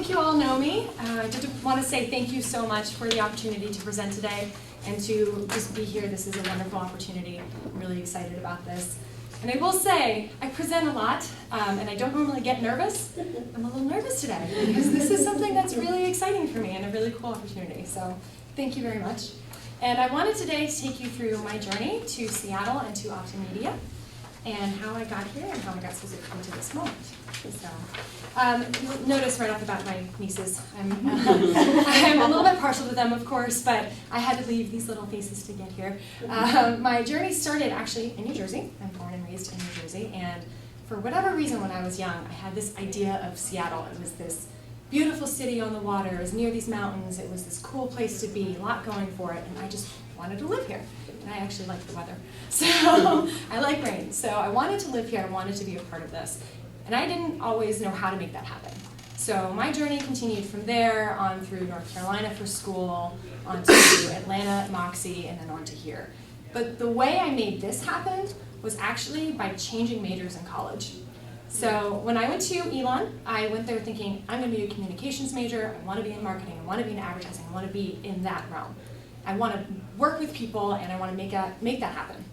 think you all know me. I just want to say thank you so much for the opportunity to present today and to just be here. This is a wonderful opportunity. I'm really excited about this. And I will say, I present a lot, and I don't normally get nervous. I'm a little nervous today because this is something that's really exciting for me and a really cool opportunity. So thank you very much. And I wanted today to take you through my journey to Seattle and to Optimedia, and how I got here and how I got to this moment. So, you'll notice right off the bat my nieces. I'm a little bit partial to them, of course, but I had to leave these little faces to get here. My journey started actually in New Jersey. I'm born and raised in New Jersey, and for whatever reason when I was young, I had this idea of Seattle. It was this beautiful city on the water. It was near these mountains. It was this cool place to be, a lot going for it, and I just wanted to live here. And I actually like the weather. So I like rain. So I wanted to live here. I wanted to be a part of this. And I didn't always know how to make that happen. So my journey continued from there on through North Carolina for school, on to Atlanta at Moxie, and then on to here. But the way I made this happen was actually by changing majors in college. So when I went to Elon, I went there thinking, I'm going to be a communications major. I want to be in marketing. I want to be in advertising. I want to be in that realm. I want to work with people, and I want to make that happen.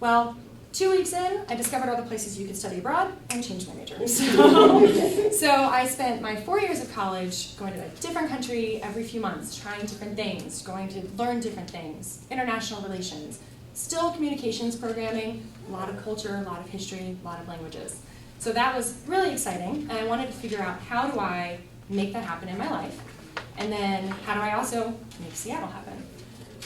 Well, 2 weeks in, I discovered all the places you could study abroad and changed my major. So I spent my 4 years of college going to a different country every few months, trying different things, going to learn different things, international relations, still communications programming, a lot of culture, a lot of history, a lot of languages. So that was really exciting, and I wanted to figure out how do I make that happen in my life, and then how do I also make Seattle happen.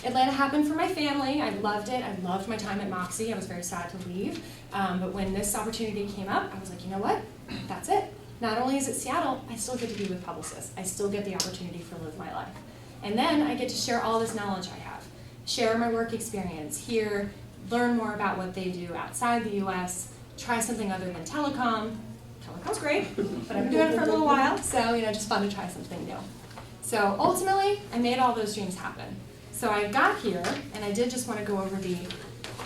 Atlanta happened for my family. I loved it. I loved my time at Moxie. I was very sad to leave. But when this opportunity came up, I was like, you know what? That's it. Not only is it Seattle, I still get to be with publicists. I still get the opportunity to live my life. And then I get to share all this knowledge I have, share my work experience here, learn more about what they do outside the US, try something other than telecom. Telecom's great, but I've been doing it for a little while, so just fun to try something new. So ultimately, I made all those dreams happen. So I got here, and I did just want to go over the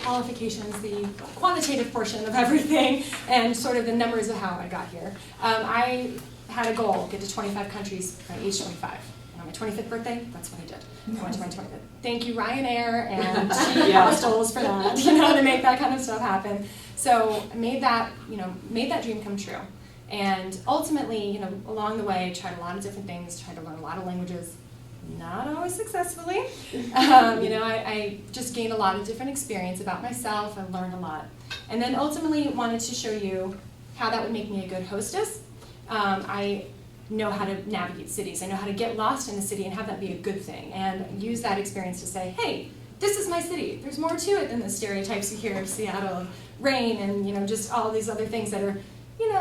qualifications, the quantitative portion of everything, and sort of the numbers of how I got here. I had a goal, get to 25 countries by age 25. And on my 25th birthday, that's what I did. I went to my 25th. Thank you, Ryanair and cheap hostels for that, to make that kind of stuff happen. So I made that dream come true. And ultimately, along the way, I tried a lot of different things, tried to learn a lot of languages. Not always successfully. I just gained a lot of different experience about myself. I learned a lot. And then ultimately wanted to show you how that would make me a good hostess. I know how to navigate cities. I know how to get lost in a city and have that be a good thing. And use that experience to say, hey, this is my city. There's more to it than the stereotypes you hear of Seattle, of rain and just all these other things that are,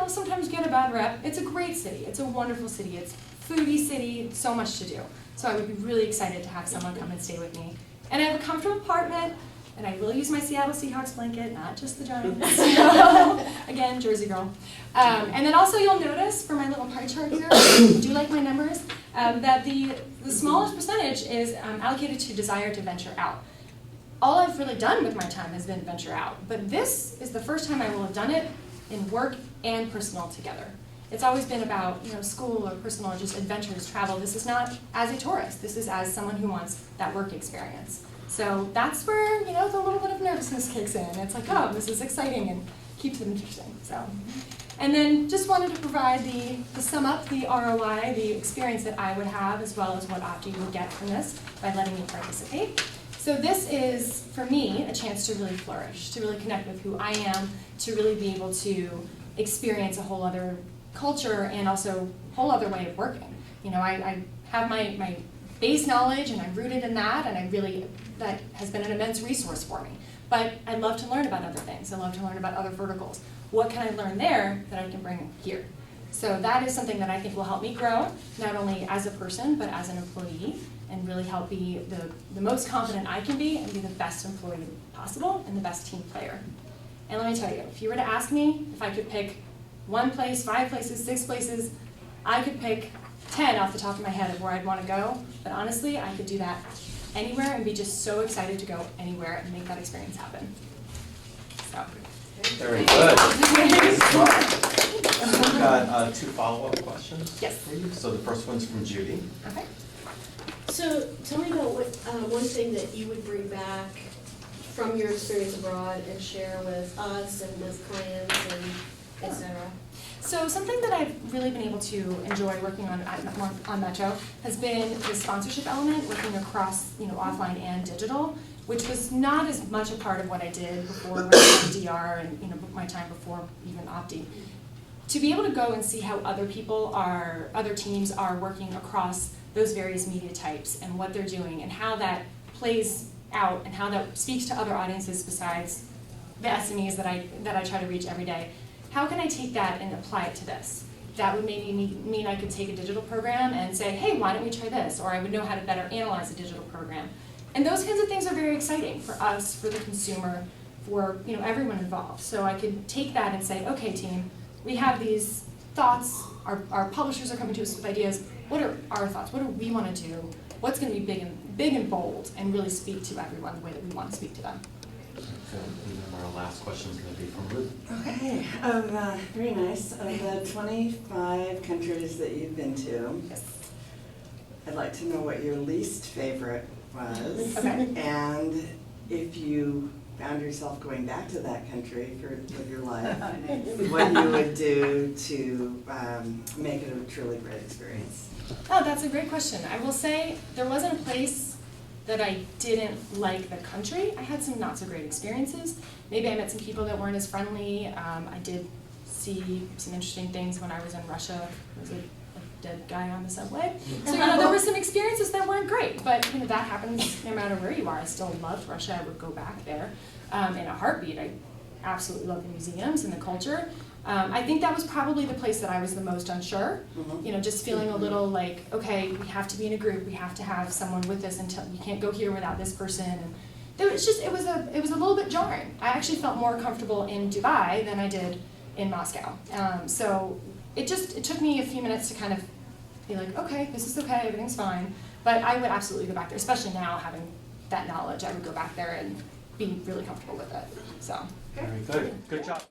sometimes get a bad rep. It's a great city. It's a wonderful city. It's a foodie city, so much to do. So I would be really excited to have someone come and stay with me. And I have a comfortable apartment, and I will use my Seattle Seahawks blanket, not just the Giants. So, again, Jersey girl. And then also you'll notice for my little pie chart here, do you like my numbers? That the smallest percentage is allocated to desire to venture out. All I've really done with my time has been venture out. But this is the first time I will have done it in work and personal together. It's always been about school or personal or just adventures, travel. This is not as a tourist. This is as someone who wants that work experience. So that's where the little bit of nervousness kicks in. It's like, oh, this is exciting and keeps it interesting. So, and then just wanted to provide the sum up, the ROI, the experience that I would have, as well as what Opti would get from this by letting me participate. So this is, for me, a chance to really flourish, to really connect with who I am, to really be able to experience a whole other culture and also a whole other way of working. I have my base knowledge and I'm rooted in that, and that has been an immense resource for me. But I love to learn about other things. I love to learn about other verticals. What can I learn there that I can bring here? So that is something that I think will help me grow, not only as a person, but as an employee, and really help be the most confident I can be and be the best employee possible and the best team player. And let me tell you, if you were to ask me if I could pick 1 place, 5 places, 6 places, I could pick 10 off the top of my head of where I'd want to go. But honestly, I could do that anywhere and be just so excited to go anywhere and make that experience happen. So. Very good. We've got two follow-up questions Yes. for you. So the first one's from Judy. Okay. So tell me about what, one thing that you would bring back from your experience abroad and share with us and with clients and et cetera. So something that I've really been able to enjoy working on Metro has been the sponsorship element, working across offline and digital, which was not as much a part of what I did before when I was in DR and my time before even Opti. To be able to go and see how other teams are working across those various media types and what they're doing and how that plays out and how that speaks to other audiences besides the SMEs that I try to reach every day. How can I take that and apply it to this? That would maybe mean I could take a digital program and say, hey, why don't we try this? Or I would know how to better analyze a digital program. And those kinds of things are very exciting for us, for the consumer, for everyone involved. So I could take that and say, okay, team, we have these thoughts. Our publishers are coming to us with ideas. What are our thoughts? What do we want to do? What's going to be big and bold, and really speak to everyone the way that we want to speak to them? And then our last question is going to be from Ruth. Okay, very nice. Of the 25 countries that you've been to, Yes. I'd like to know what your least favorite was. Okay. And if you found yourself going back to that country for your life, what you would do to make it a truly great experience. Oh, that's a great question. I will say there wasn't a place that I didn't like the country. I had some not so great experiences. Maybe I met some people that weren't as friendly. I did see some interesting things when I was in Russia. There was a dead guy on the subway. So there were some experiences that weren't great, but that happens no matter where you are. I still loved Russia. I would go back there in a heartbeat. I absolutely love the museums and the culture. I think that was probably the place that I was the most unsure. Just feeling a little like, okay, we have to be in a group. We have to have someone with us until we can't go here without this person. And it was a little bit jarring. I actually felt more comfortable in Dubai than I did in Moscow. So it took me a few minutes to kind of be like, okay, this is okay, everything's fine. But I would absolutely go back there, especially now having that knowledge. I would go back there and be really comfortable with it. So. Very good. Good job.